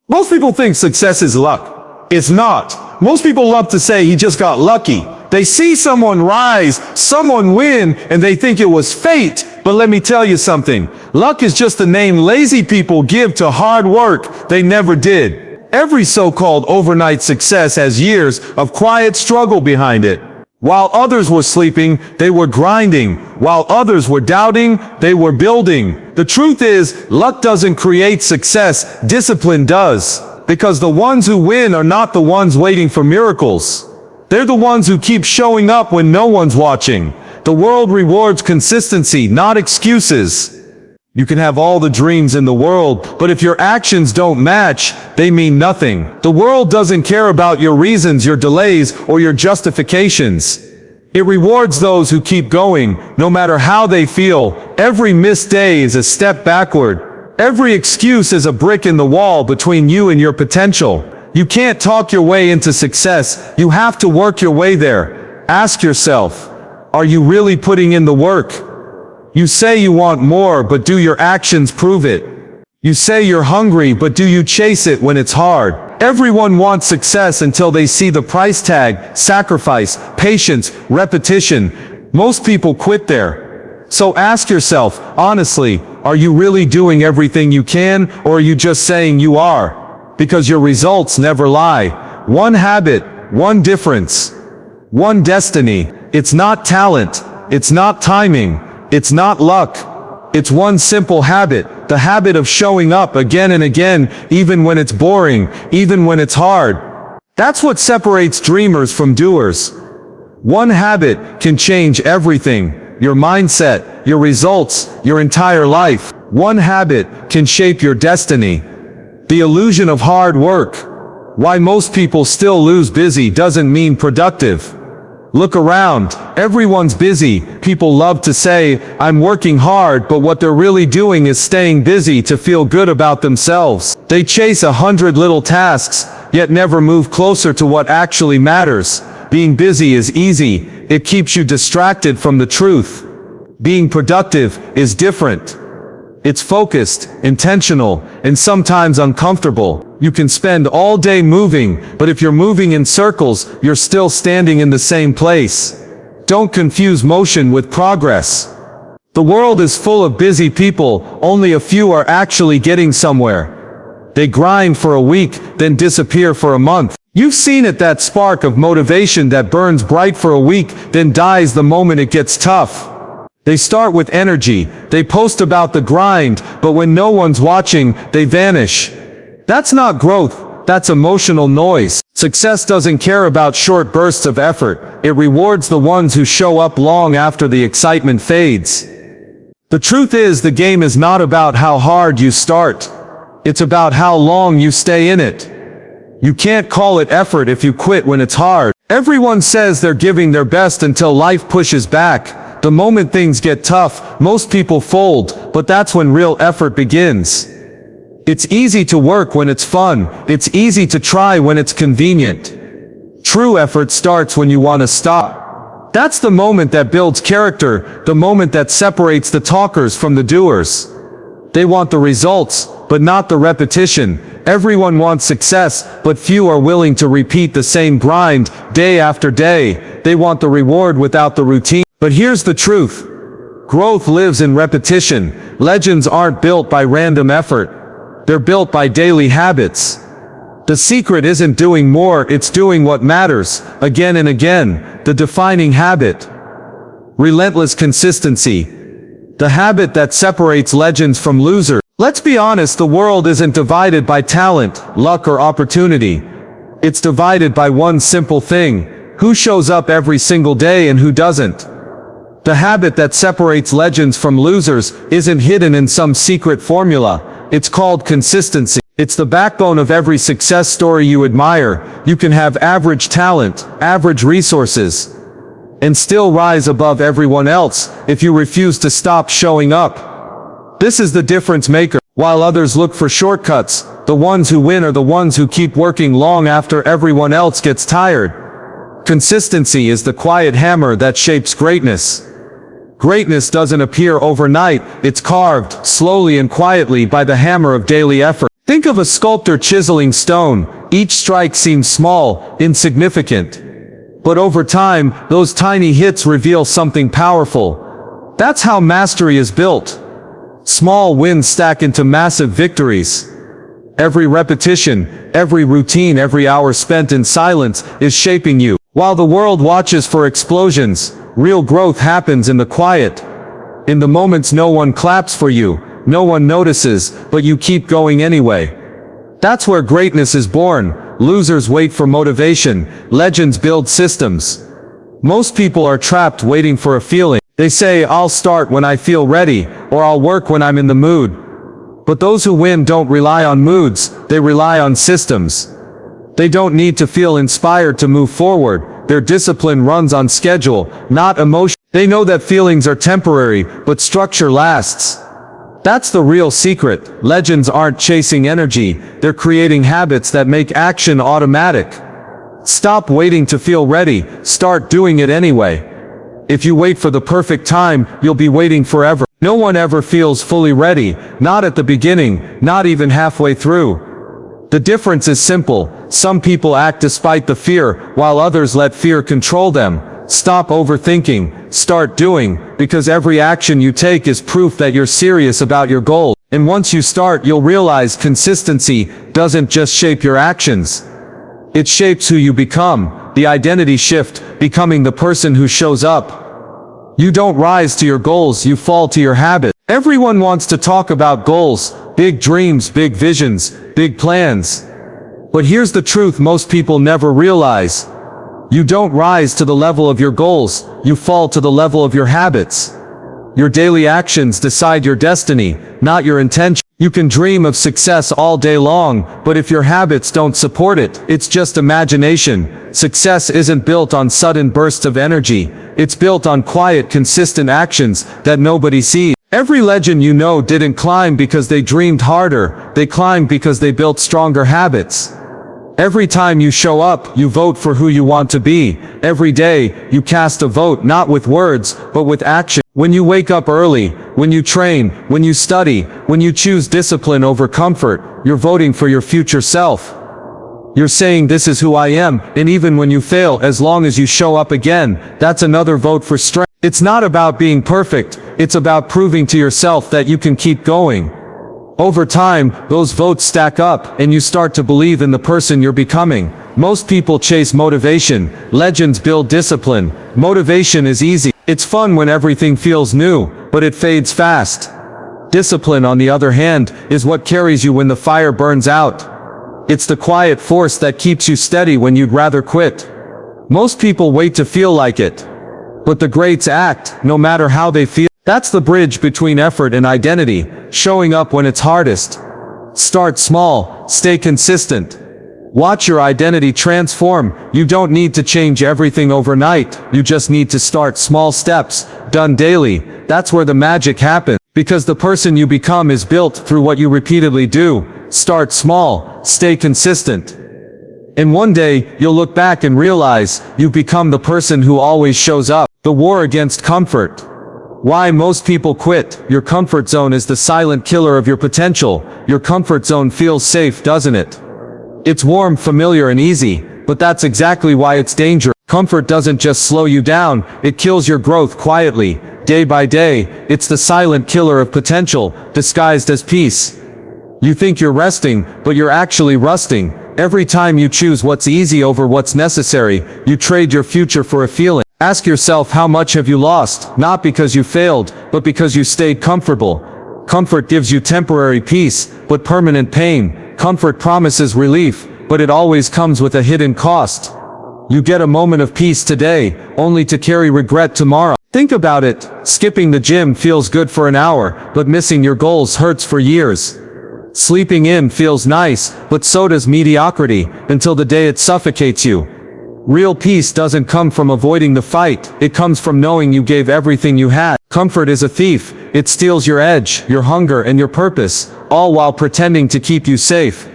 Most people think success is luck. It's not. Most people love to say he just got lucky. They see someone rise, someone win, and they think it was fate. But let me tell you something. Luck is just a name lazy people give to hard work they never did. Every so-called overnight success has years of quiet struggle behind it. While others were sleeping, they were grinding. While others were doubting, they were building. The truth is, luck doesn't create success, discipline does. Because the ones who win are not the ones waiting for miracles. They're the ones who keep showing up when no one's watching. The world rewards consistency, not excuses. You can have all the dreams in the world, but if your actions don't match, they mean nothing. The world doesn't care about your reasons, your delays, or your justifications. It rewards those who keep going, no matter how they feel. Every missed day is a step backward. Every excuse is a brick in the wall between you and your potential. You can't talk your way into success. You have to work your way there. Ask yourself, are you really putting in the work? You say you want more, but do your actions prove it? You say you're hungry, but do you chase it when it's hard? Everyone wants success until they see the price tag: sacrifice, patience, repetition. Most people quit there. So ask yourself, honestly, are you really doing everything you can, or are you just saying you are? Because your results never lie. One habit, one difference, one destiny. It's not talent. It's not timing. It's not luck. It's one simple habit, the habit of showing up again and again, even when it's boring, even when it's hard. That's what separates dreamers from doers. One habit can change everything. Your mindset, your results, your entire life. One habit can shape your destiny. The illusion of hard work. Why most people still lose busy doesn't mean productive. Look around, everyone's busy. People love to say, I'm working hard, but what they're really doing is staying busy to feel good about themselves. They chase 100 little tasks, yet never move closer to what actually matters. Being busy is easy. It keeps you distracted from the truth. Being productive is different. It's focused, intentional, and sometimes uncomfortable. You can spend all day moving, but if you're moving in circles, you're still standing in the same place. Don't confuse motion with progress. The world is full of busy people, only a few are actually getting somewhere. They grind for a week, then disappear for a month. You've seen it, that spark of motivation that burns bright for a week, then dies the moment it gets tough. They start with energy, they post about the grind, but when no one's watching, they vanish. That's not growth, that's emotional noise. Success doesn't care about short bursts of effort. It rewards the ones who show up long after the excitement fades. The truth is, the game is not about how hard you start. It's about how long you stay in it. You can't call it effort if you quit when it's hard. Everyone says they're giving their best until life pushes back. The moment things get tough, most people fold, but that's when real effort begins. It's easy to work when it's fun. It's easy to try when it's convenient. True effort starts when you want to stop. That's the moment that builds character, the moment that separates the talkers from the doers. They want the results, but not the repetition. Everyone wants success, but few are willing to repeat the same grind day after day. They want the reward without the routine. But here's the truth. Growth lives in repetition. Legends aren't built by random effort. They're built by daily habits. The secret isn't doing more, it's doing what matters, again and again. The defining habit. Relentless consistency. The habit that separates legends from losers. Let's be honest, the world isn't divided by talent, luck, or opportunity. It's divided by one simple thing: who shows up every single day and who doesn't. The habit that separates legends from losers isn't hidden in some secret formula. It's called consistency. It's the backbone of every success story you admire. You can have average talent, average resources, and still rise above everyone else if you refuse to stop showing up. This is the difference maker. While others look for shortcuts, the ones who win are the ones who keep working long after everyone else gets tired. Consistency is the quiet hammer that shapes greatness. Greatness doesn't appear overnight, it's carved, slowly and quietly, by the hammer of daily effort. Think of a sculptor chiseling stone. Each strike seems small, insignificant. But over time, those tiny hits reveal something powerful. That's how mastery is built. Small wins stack into massive victories. Every repetition, every routine, every hour spent in silence is shaping you. While the world watches for explosions, real growth happens in the quiet. In the moments no one claps for you, no one notices, but you keep going anyway. That's where greatness is born. Losers wait for motivation, legends build systems. Most people are trapped waiting for a feeling. They say, I'll start when I feel ready, or I'll work when I'm in the mood. But those who win don't rely on moods, they rely on systems. They don't need to feel inspired to move forward. Their discipline runs on schedule, not emotion. They know that feelings are temporary, but structure lasts. That's the real secret. Legends aren't chasing energy, they're creating habits that make action automatic. Stop waiting to feel ready, start doing it anyway. If you wait for the perfect time, you'll be waiting forever. No one ever feels fully ready, not at the beginning, not even halfway through. The difference is simple. Some people act despite the fear, while others let fear control them. Stop overthinking, start doing, because every action you take is proof that you're serious about your goal. And once you start, you'll realize consistency doesn't just shape your actions. It shapes who you become, the identity shift, becoming the person who shows up. You don't rise to your goals, you fall to your habit. Everyone wants to talk about goals, big dreams, big visions, big plans. But here's the truth most people never realize. You don't rise to the level of your goals, you fall to the level of your habits. Your daily actions decide your destiny, not your intention. You can dream of success all day long, but if your habits don't support it, it's just imagination. Success isn't built on sudden bursts of energy, it's built on quiet, consistent actions that nobody sees. Every legend you know didn't climb because they dreamed harder, they climbed because they built stronger habits. Every time you show up, you vote for who you want to be. Every day, you cast a vote not with words, but with action. When you wake up early, when you train, when you study, when you choose discipline over comfort, you're voting for your future self. You're saying this is who I am, and even when you fail, as long as you show up again, that's another vote for strength. It's not about being perfect, it's about proving to yourself that you can keep going. Over time, those votes stack up, and you start to believe in the person you're becoming. Most people chase motivation, legends build discipline. Motivation is easy. It's fun when everything feels new, but it fades fast. Discipline, on the other hand, is what carries you when the fire burns out. It's the quiet force that keeps you steady when you'd rather quit. Most people wait to feel like it. But the greats act, no matter how they feel. That's the bridge between effort and identity, showing up when it's hardest. Start small, stay consistent. Watch your identity transform. You don't need to change everything overnight, you just need to start small steps, done daily. That's where the magic happens. Because the person you become is built through what you repeatedly do. Start small, stay consistent. And one day, you'll look back and realize, you've become the person who always shows up. The war against comfort. Why most people quit. Your comfort zone is the silent killer of your potential. Your comfort zone feels safe, doesn't it? It's warm, familiar, and easy, but that's exactly why it's dangerous. Comfort doesn't just slow you down, it kills your growth quietly, day by day. It's the silent killer of potential, disguised as peace. You think you're resting, but you're actually rusting. Every time you choose what's easy over what's necessary, you trade your future for a feeling. Ask yourself, how much have you lost? Not because you failed, but because you stayed comfortable. Comfort gives you temporary peace, but permanent pain. Comfort promises relief, but it always comes with a hidden cost. You get a moment of peace today, only to carry regret tomorrow. Think about it. Skipping the gym feels good for an hour, but missing your goals hurts for years. Sleeping in feels nice, but so does mediocrity, until the day it suffocates you. Real peace doesn't come from avoiding the fight, it comes from knowing you gave everything you had. Comfort is a thief, it steals your edge, your hunger, and your purpose, all while pretending to keep you safe.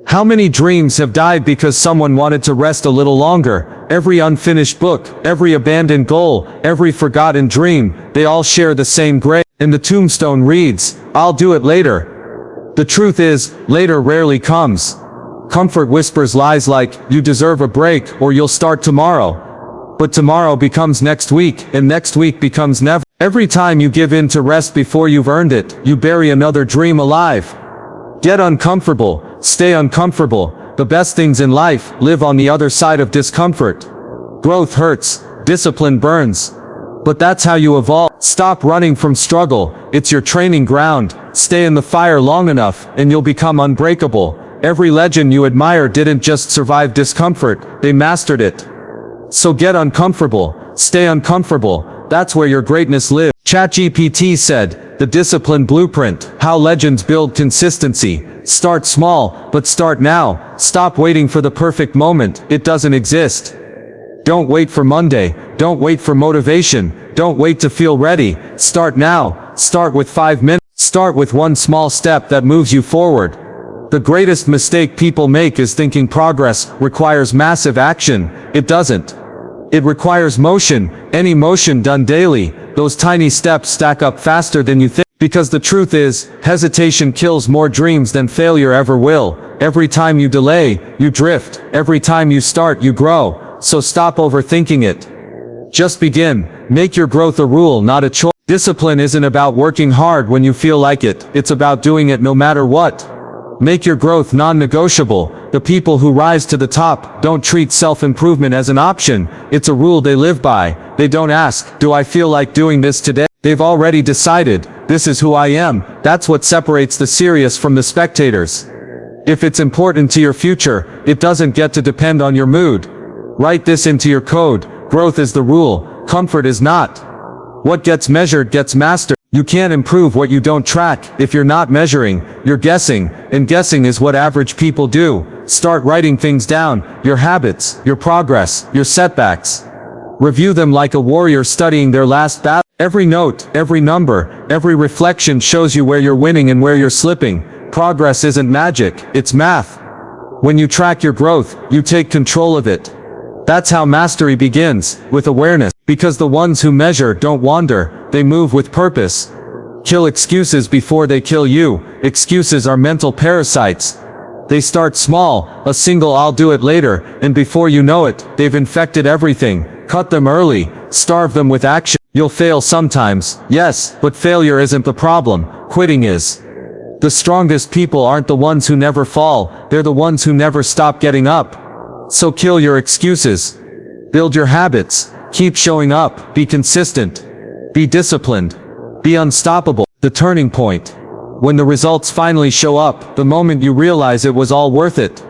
How many dreams have died because someone wanted to rest a little longer? Every unfinished book, every abandoned goal, every forgotten dream, they all share the same grave. And the tombstone reads, "I'll do it later." The truth is, later rarely comes. Comfort whispers lies like, you deserve a break or you'll start tomorrow. But tomorrow becomes next week, and next week becomes never. Every time you give in to rest before you've earned it, you bury another dream alive. Get uncomfortable, stay uncomfortable. The best things in life live on the other side of discomfort. Growth hurts, discipline burns. But that's how you evolve. Stop running from struggle, it's your training ground. Stay in the fire long enough, and you'll become unbreakable. Every legend you admire didn't just survive discomfort, they mastered it. So get uncomfortable, stay uncomfortable, that's where your greatness lives. ChatGPT said, the discipline blueprint, how legends build consistency. Start small, but start now. Stop waiting for the perfect moment, it doesn't exist. Don't wait for Monday, don't wait for motivation, don't wait to feel ready. Start now, start with 5 minutes, start with one small step that moves you forward. The greatest mistake people make is thinking progress requires massive action. It doesn't. It requires motion, any motion done daily. Those tiny steps stack up faster than you think. Because the truth is, hesitation kills more dreams than failure ever will. Every time you delay, you drift. Every time you start, you grow. So stop overthinking it. Just begin. Make your growth a rule, not a choice. Discipline isn't about working hard when you feel like it. It's about doing it no matter what. Make your growth non-negotiable. The people who rise to the top don't treat self-improvement as an option. It's a rule they live by. They don't ask, do I feel like doing this today? They've already decided, this is who I am. That's what separates the serious from the spectators. If it's important to your future, it doesn't get to depend on your mood. Write this into your code. Growth is the rule, comfort is not. What gets measured gets mastered. You can't improve what you don't track. If you're not measuring, you're guessing, and guessing is what average people do. Start writing things down, your habits, your progress, your setbacks. Review them like a warrior studying their last battle. Every note, every number, every reflection shows you where you're winning and where you're slipping. Progress isn't magic, it's math. When you track your growth, you take control of it. That's how mastery begins, with awareness. Because the ones who measure don't wander, they move with purpose. Kill excuses before they kill you. Excuses are mental parasites. They start small, a single I'll do it later, and before you know it, they've infected everything. Cut them early, starve them with action. You'll fail sometimes, yes, but failure isn't the problem, quitting is. The strongest people aren't the ones who never fall, they're the ones who never stop getting up. So kill your excuses. Build your habits. Keep showing up. Be consistent. Be disciplined. Be unstoppable. The turning point. When the results finally show up, the moment you realize it was all worth it.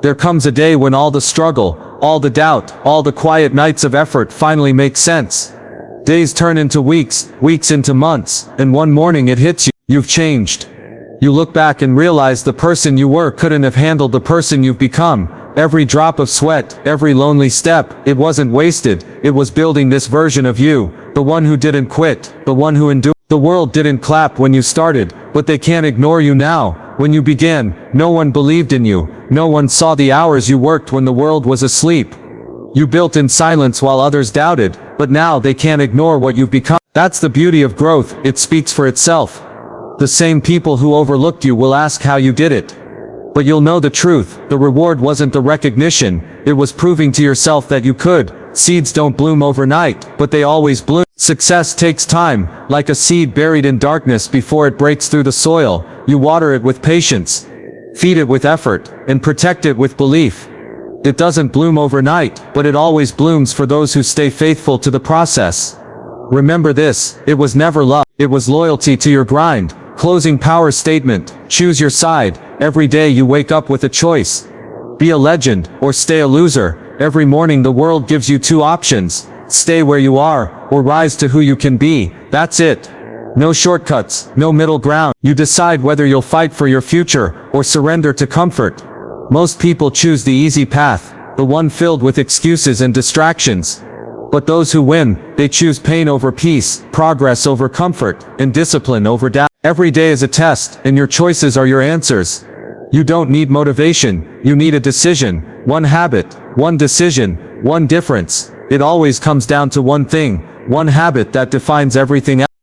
There comes a day when all the struggle, all the doubt, all the quiet nights of effort finally make sense. Days turn into weeks, weeks into months, and one morning it hits you. You've changed. You look back and realize the person you were couldn't have handled the person you've become. Every drop of sweat, every lonely step, it wasn't wasted, it was building this version of you, the one who didn't quit, the one who endured. The world didn't clap when you started, but they can't ignore you now. When you began, no one believed in you, no one saw the hours you worked when the world was asleep. You built in silence while others doubted, but now they can't ignore what you've become. That's the beauty of growth, it speaks for itself. The same people who overlooked you will ask how you did it. But you'll know the truth, the reward wasn't the recognition, it was proving to yourself that you could. Seeds don't bloom overnight, but they always bloom. Success takes time, like a seed buried in darkness before it breaks through the soil. You water it with patience, feed it with effort, and protect it with belief. It doesn't bloom overnight, but it always blooms for those who stay faithful to the process. Remember this, it was never luck, it was loyalty to your grind. Closing power statement, choose your side. Every day you wake up with a choice. Be a legend, or stay a loser. Every morning the world gives you two options. Stay where you are, or rise to who you can be. That's it. No shortcuts, no middle ground. You decide whether you'll fight for your future, or surrender to comfort. Most people choose the easy path, the one filled with excuses and distractions. But those who win, they choose pain over peace, progress over comfort, and discipline over doubt. Every day is a test, and your choices are your answers. You don't need motivation, you need a decision. One habit, one decision, one difference. It always comes down to one thing, one habit that defines everything else.